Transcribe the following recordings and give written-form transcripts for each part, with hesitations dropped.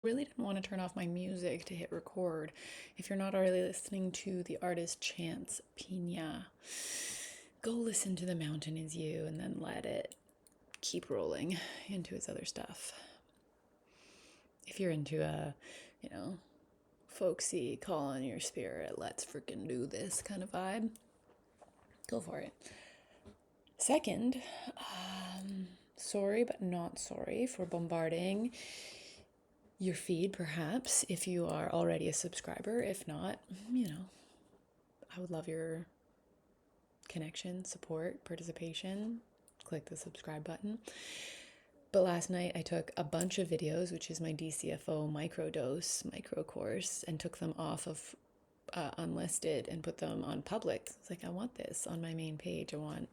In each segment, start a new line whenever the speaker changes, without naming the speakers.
Really didn't want to turn off my music to hit record. If you're not already listening to the artist Chance Pina, go listen to The Mountain Is You and then let it keep rolling into his other stuff. If you're into a, you know, folksy, call on your spirit, let's freaking do this kind of vibe, go for it. Second, sorry but not sorry for bombarding your feed, perhaps, if you are already a subscriber. If not, I would love your connection, support, participation. Click the subscribe button. But last night I took a bunch of videos, which is my DCFO micro course, and took them off of unlisted and put them on public. So it's like, I want this on my main page. I want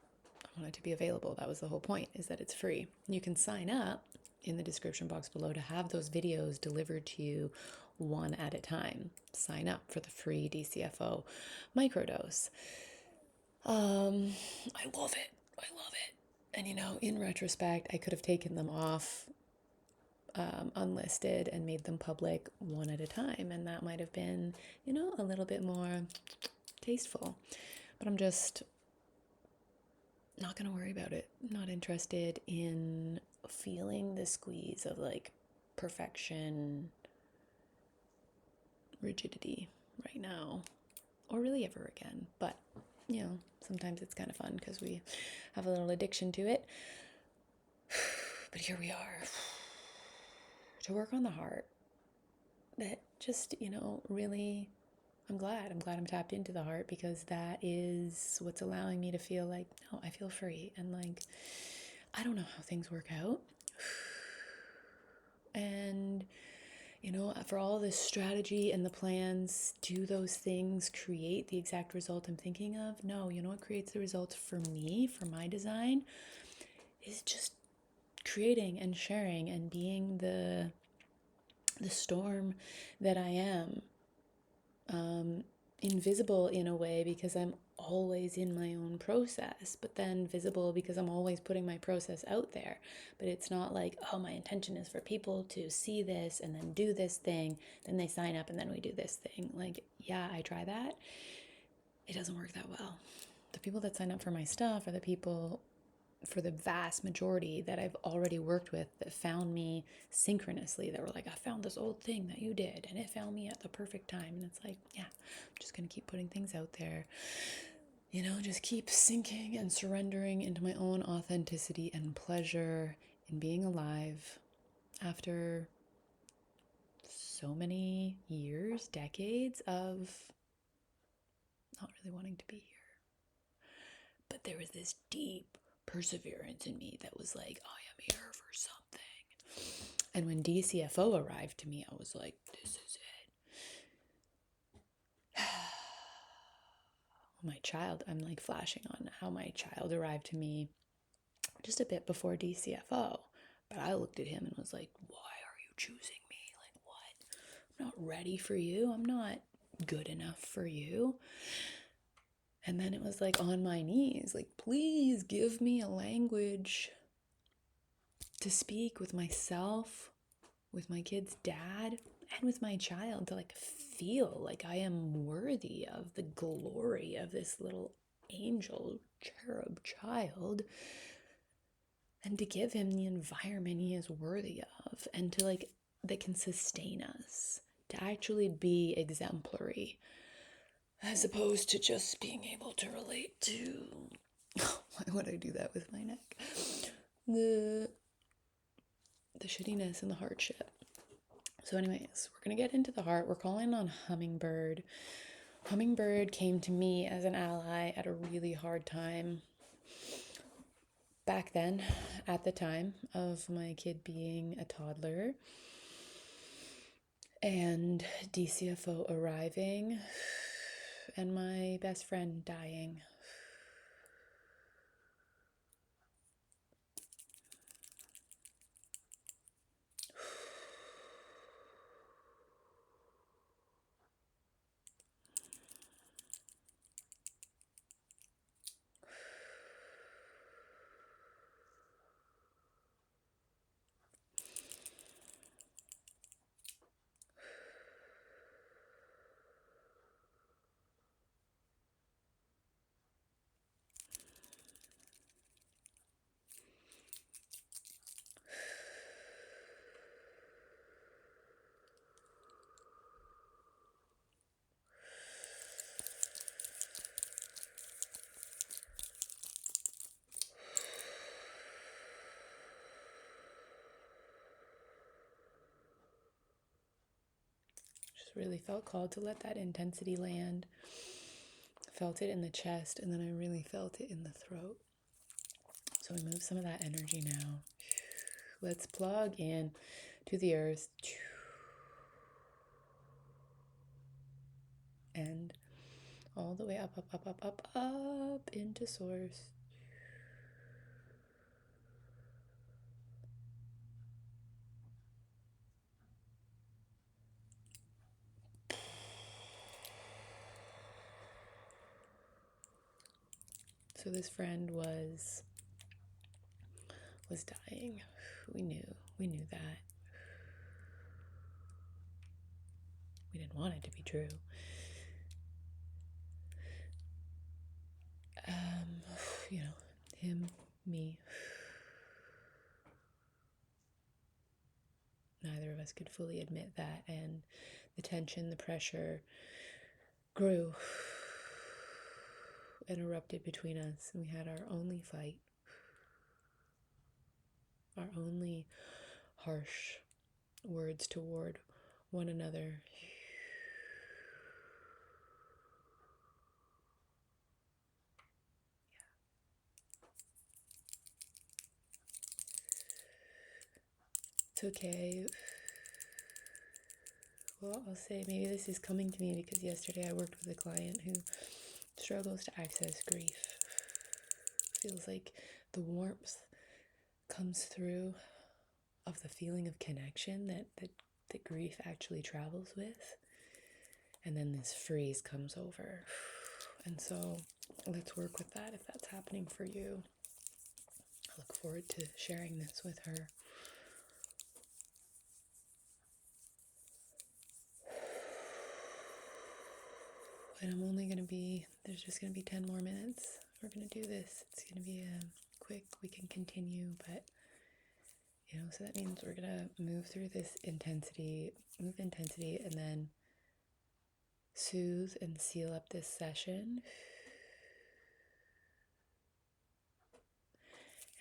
it to be available. That was the whole point, is that it's free. You can sign up in the description box below to have those videos delivered to you one at a time. Sign up for the free DCFO microdose. I love it. I love it. And in retrospect, I could have taken them off unlisted and made them public one at a time, and that might have been, a little bit more tasteful. But I'm just not going to worry about it. Not interested in feeling the squeeze of like perfection, rigidity right now, or really ever again. But, sometimes it's kind of fun because we have a little addiction to it. But here we are to work on the heart. That just, really, I'm glad I'm tapped into the heart, because that is what's allowing me to feel like, no, I feel free. And like, I don't know how things work out. And, for all this strategy and the plans, do those things create the exact result I'm thinking of? No, what creates the results for me, for my design, is just creating and sharing and being the storm that I am. Invisible in a way because I'm always in my own process, but then visible because I'm always putting my process out there. But it's not like, oh, my intention is for people to see this and then do this thing, then they sign up and then we do this thing. Like, yeah, I try that. It doesn't work that well. The people that sign up for my stuff are the people, for the vast majority, that I've already worked with, that found me synchronously, that were like, I found this old thing that you did and it found me at the perfect time. And it's like, yeah, I'm just going to keep putting things out there, just keep sinking and surrendering into my own authenticity and pleasure in being alive after so many years, decades of not really wanting to be here. But there was this deep perseverance in me that was like, I am here for something. And when DCFO arrived to me, I was like, this is it. My child, I'm like flashing on how my child arrived to me just a bit before DCFO. But I looked at him and was like, why are you choosing me? Like, what? I'm not ready for you. I'm not good enough for you. And then it was like on my knees, like, please give me a language to speak with myself, with my kid's dad, and with my child, to like feel like I am worthy of the glory of this little angel cherub child, and to give him the environment he is worthy of, and to like, that can sustain us, to actually be exemplary, as opposed to just being able to relate to why would I do that with my neck, the shittiness and the hardship. So anyways, we're gonna get into the heart. We're calling on Hummingbird. Hummingbird came to me as an ally at a really hard time back then, at the time of my kid being a toddler and DCFO arriving and my best friend dying. really felt called to let that intensity land. Felt it in the chest, and then I really felt it in the throat. So we move some of that energy now. Let's plug in to the earth. And all the way up, up, up, up, up, up into source. So this friend was dying. We knew that. We didn't want it to be true. Him, me. Neither of us could fully admit that, and the tension, the pressure grew and erupted between us, and we had our only fight, our only harsh words toward one another. It's okay. Well, I'll say maybe this is coming to me because yesterday I worked with a client who struggles to access grief. Feels like the warmth comes through of the feeling of connection that grief actually travels with. And then this freeze comes over. And so let's work with that if that's happening for you. I look forward to sharing this with her. And I'm only going to there's just going to be 10 more minutes. We're going to do this. It's going to be quick. We can continue, but, so that means we're going to move through this intensity, and then soothe and seal up this session.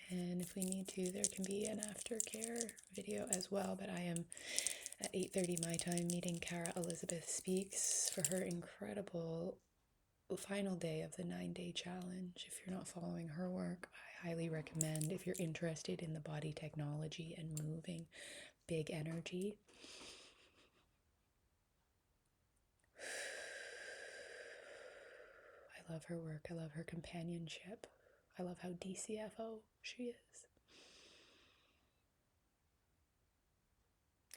And if we need to, there can be an aftercare video as well, but I am at 8:30 my time meeting Cara Elizabeth Speaks for her incredible final day of the 9-day challenge. If you're not following her work, I highly recommend. If you're interested in the body technology and moving big energy, I love her work. I love her companionship. I love how DCFO she is.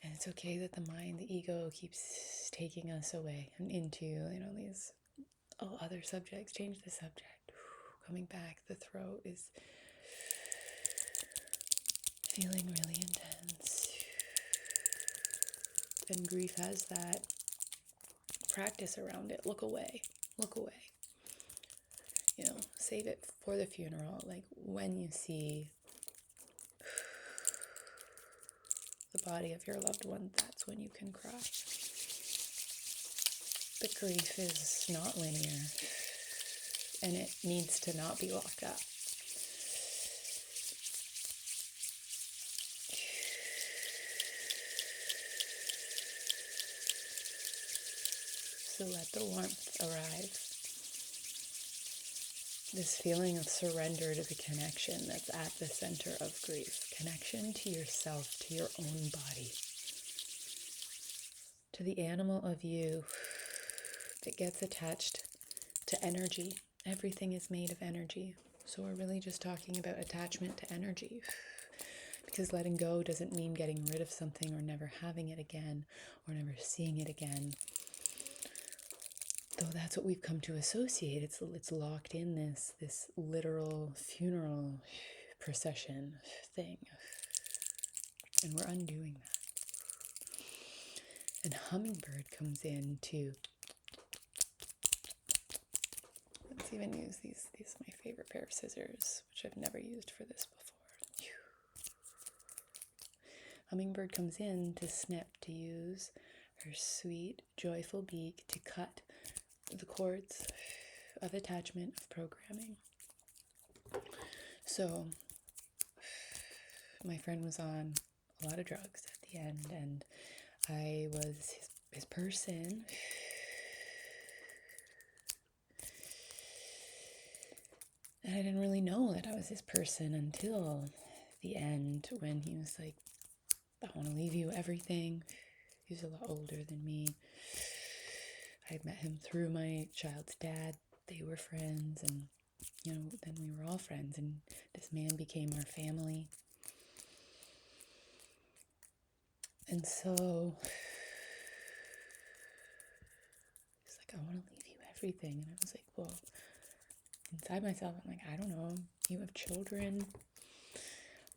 And it's okay that the mind, the ego, keeps taking us away and into, these other subjects. Change the subject. Coming back, the throat is feeling really intense. And grief has that practice around it. Look away. Look away. Save it for the funeral. Like when you see the body of your loved one, that's when you can cry. But grief is not linear, and it needs to not be locked up. So let the warmth arrive. This feeling of surrender to the connection that's at the center of grief. Connection to yourself, to your own body. To the animal of you that gets attached to energy. Everything is made of energy. So we're really just talking about attachment to energy. Because letting go doesn't mean getting rid of something or never having it again or never seeing it again. Though that's what we've come to associate. It's locked in this literal funeral procession thing. And we're undoing that. And hummingbird comes in to, let's even use these are my favorite pair of scissors, which I've never used for this before. Hummingbird comes in to snip, to use her sweet, joyful beak to cut the cords of attachment, of programming. So my friend was on a lot of drugs at the end, and I was this person. And I didn't really know that I was this person until the end, when he was like, I want to leave you everything. He was a lot older than me. I had met him through my child's dad. They were friends, and then we were all friends, and this man became our family. And so he's like, I want to leave you everything. And I was like, well, inside myself, I'm like, I don't know. You have children,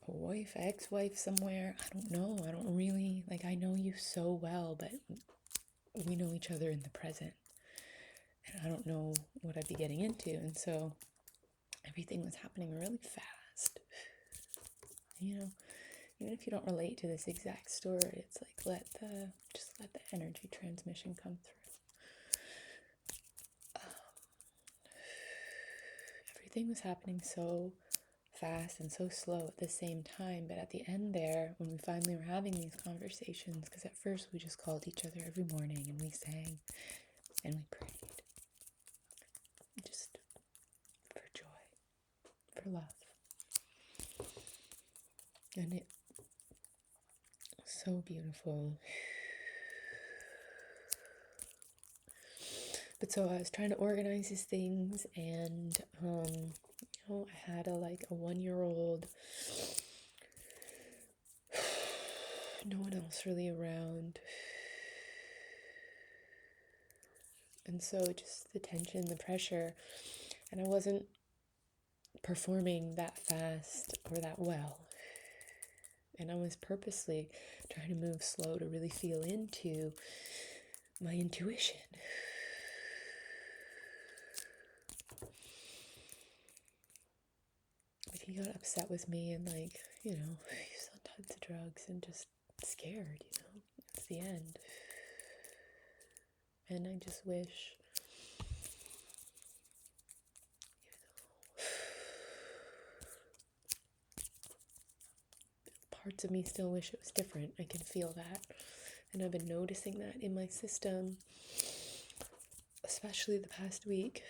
a wife, ex-wife somewhere. I don't know. I don't really, I know you so well, but we know each other in the present. And I don't know what I'd be getting into. And so everything was happening really fast. Even if you don't relate to this exact story, it's like, just let the energy transmission come through. Everything was happening so fast and so slow at the same time, but at the end there, when we finally were having these conversations, because at first we just called each other every morning, and we sang and we prayed, just for joy, for love. And it was so beautiful. But so I was trying to organize these things, and I had a 1-year-old, no one else really around, and so just the tension, the pressure, and I wasn't performing that fast or that well, and I was purposely trying to move slow to really feel into my intuition. But he got upset with me, and he's on tons of drugs and just scared, it's the end. And I just wish, parts of me still wish it was different. I can feel that. And I've been noticing that in my system, especially the past week.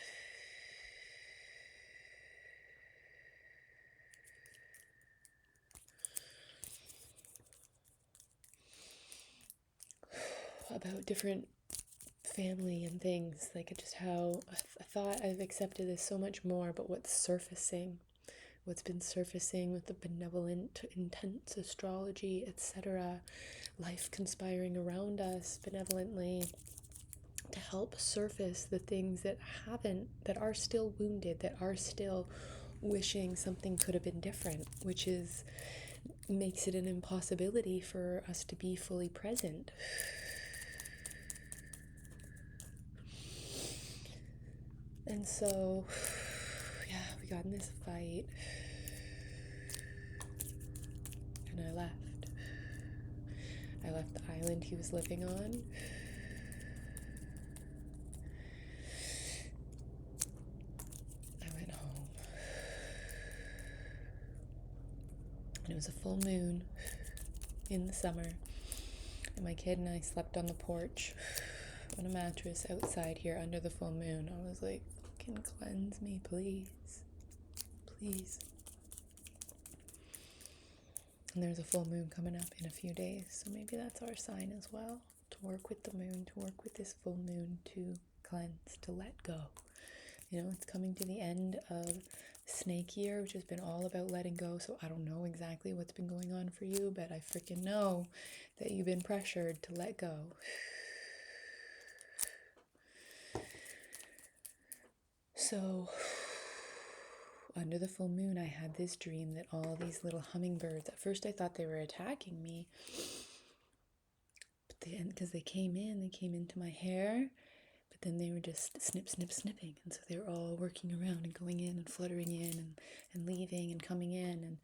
About different family and things, just how I thought I've accepted this so much more, but what's been surfacing with the benevolent, intense astrology, etc., life conspiring around us benevolently to help surface the things that are still wounded, that are still wishing something could have been different, which makes it an impossibility for us to be fully present. And so, we got in this fight, and I left. I left the island he was living on. I went home. And it was a full moon in the summer, and my kid and I slept on the porch on a mattress outside here under the full moon. I was like, fucking cleanse me, please. Please. And there's a full moon coming up in a few days, so maybe that's our sign as well, to work with the moon, to work with this full moon, to cleanse, to let go. It's coming to the end of snake year, which has been all about letting go, so I don't know exactly what's been going on for you, but I freaking know that you've been pressured to let go. So, under the full moon, I had this dream that all these little hummingbirds, at first I thought they were attacking me, but because they came into my hair, but then they were just snipping, and so they were all working around and going in and fluttering in and leaving and coming in, and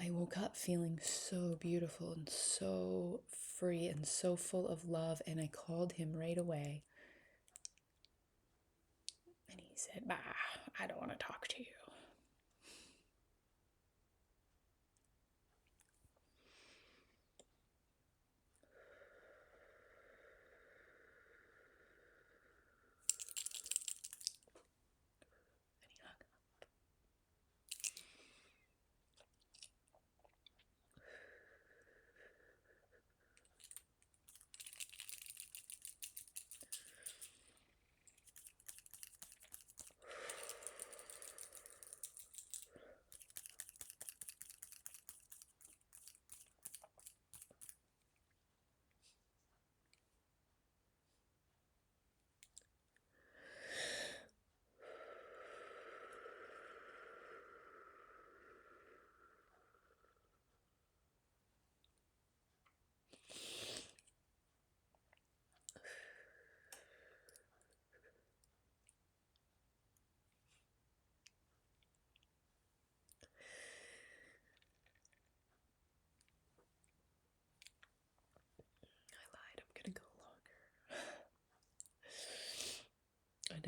I woke up feeling so beautiful and so free and so full of love, and I called him right away. And he said, "Bah, I don't want to talk to you."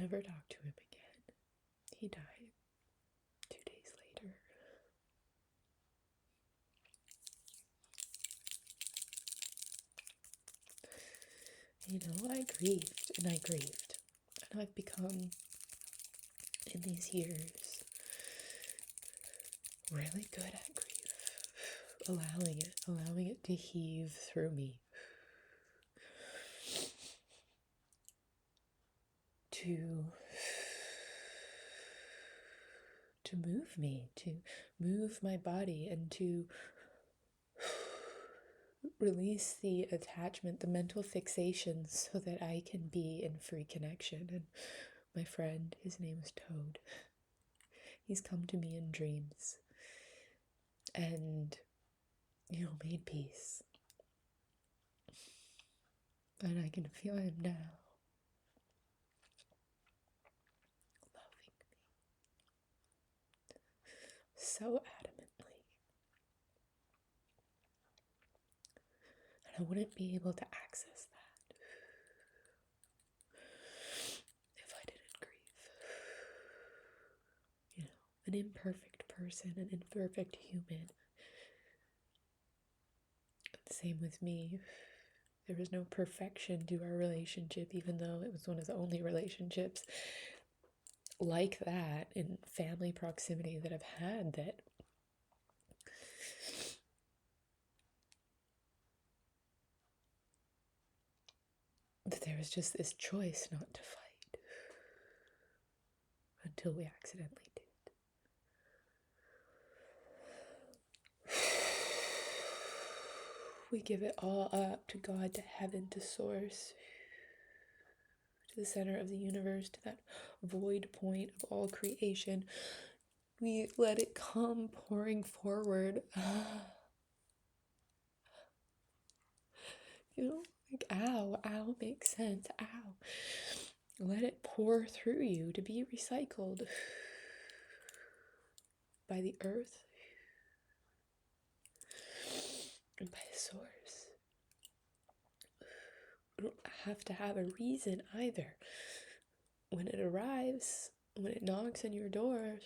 never talk to him again. He died 2 days later. I grieved and I grieved. And I've become, in these years, really good at grief. Allowing it to heave through me. To move me, to move my body, and to release the attachment, the mental fixation, so that I can be in free connection. And my friend, his name is Toad, he's come to me in dreams and, made peace. And I can feel him now loving me so adamantly. And I wouldn't be able to access that if I didn't grieve. An imperfect person, an imperfect human. Same with me. There was no perfection to our relationship, even though it was one of the only relationships like that in family proximity that I've had, that there was just this choice not to fight until we accidentally did. We give it all up to God, to heaven, to source, to the center of the universe, to that void point of all creation. We let it come pouring forward. Ow makes sense. Ow. Let it pour through you to be recycled by the earth and by the source. We don't have to have a reason either. When it arrives, when it knocks on your door,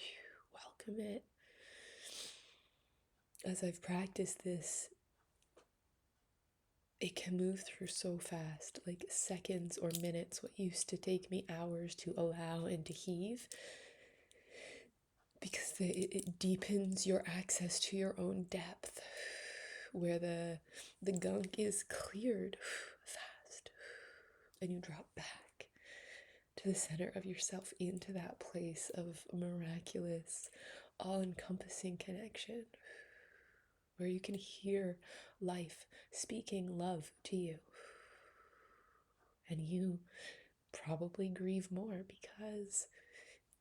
welcome it. As I've practiced this, it can move through so fast, like seconds or minutes. What used to take me hours to allow and to heave, because it deepens your access to your own depth, where the gunk is cleared fast, and you drop back to the center of yourself, into that place of miraculous, all-encompassing connection, where you can hear life speaking love to you. And you probably grieve more because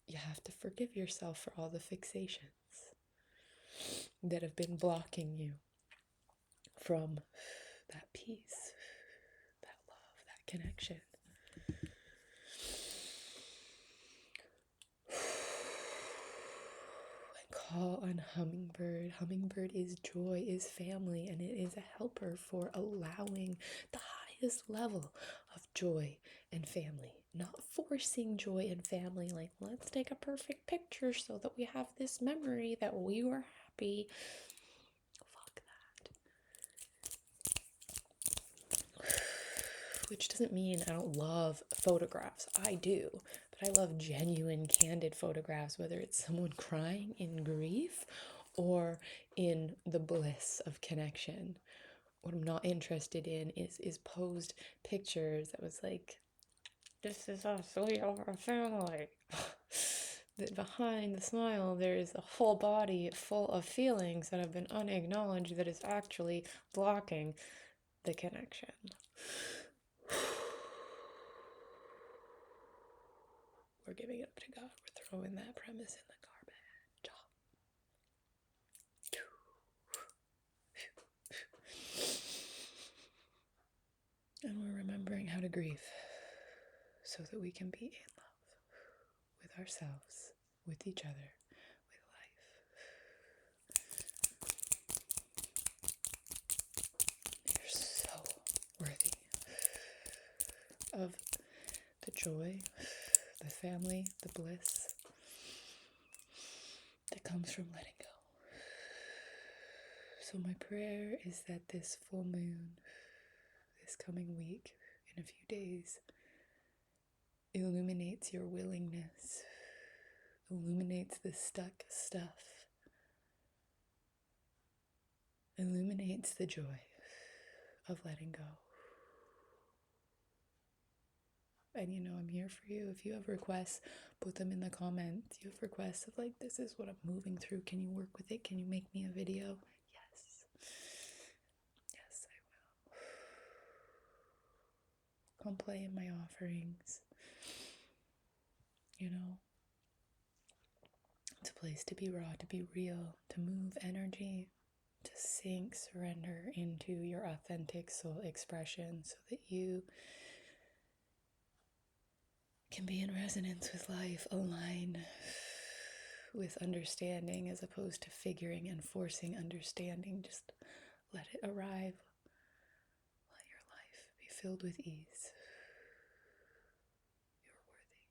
you have to forgive yourself for all the fixations that have been blocking you from that peace, that love, that connection. Call on Hummingbird. Hummingbird is joy, is family, and it is a helper for allowing the highest level of joy and family. Not forcing joy and family, like, let's take a perfect picture so that we have this memory that we were happy. Fuck that. Which doesn't mean I don't love photographs. I do. But I love genuine, candid photographs, whether it's someone crying in grief or in the bliss of connection. What I'm not interested in is posed pictures that was like, this is us, we are a family. That behind the smile there is a whole body full of feelings that have been unacknowledged that is actually blocking the connection. We're giving it up to God. We're throwing that premise in the garbage. And we're remembering how to grieve so that we can be in love with ourselves, with each other, with life. You're so worthy of the joy, the family, the bliss that comes from letting go. So my prayer is that this full moon, this coming week, in a few days, illuminates your willingness, illuminates the stuck stuff, illuminates the joy of letting go. And you know, I'm here for you. If you have requests, put them in the comments. You have requests of like, this is what I'm moving through. Can you work with it? Can you make me a video? Yes. Yes, I will. Come play in my offerings. You know, it's a place to be raw, to be real, to move energy, to sink, surrender into your authentic soul expression so that you can be in resonance with life, align with understanding as opposed to figuring and forcing understanding. Just let it arrive. Let your life be filled with ease. You're worthy.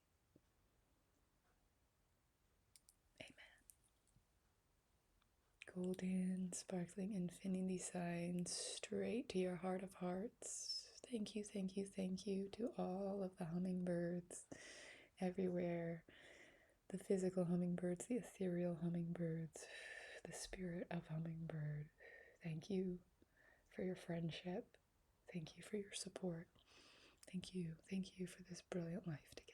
Amen. Golden, sparkling infinity signs straight to your heart of hearts. Thank you, thank you, thank you to all of the hummingbirds everywhere. The physical hummingbirds, the ethereal hummingbirds, the spirit of hummingbird. Thank you for your friendship. Thank you for your support. Thank you for this brilliant life together.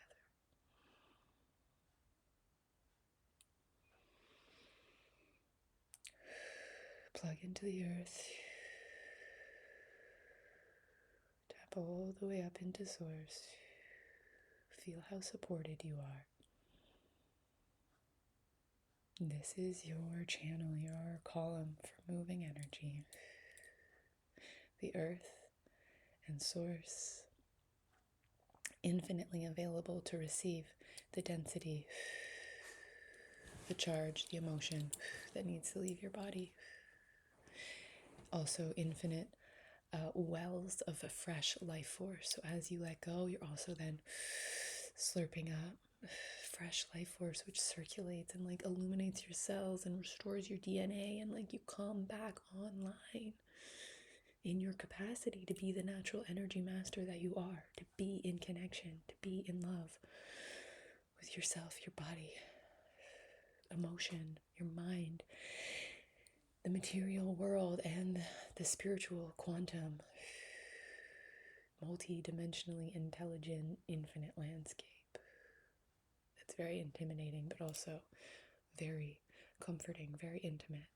Plug into the earth. Tap all the way up into source. Feel how supported you are. This is your channel, your column for moving energy. The earth and source, infinitely available to receive the density, the charge, the emotion that needs to leave your body. Also infinite wells of a fresh life force. So as you let go, you're also then slurping up fresh life force, which circulates and like illuminates your cells and restores your DNA, and like you come back online in your capacity to be the natural energy master that you are, to be in connection, to be in love with yourself, your body, emotion, your mind, the material world, and the spiritual quantum, multi-dimensionally intelligent, infinite landscape. It's very intimidating, but also very comforting, very intimate.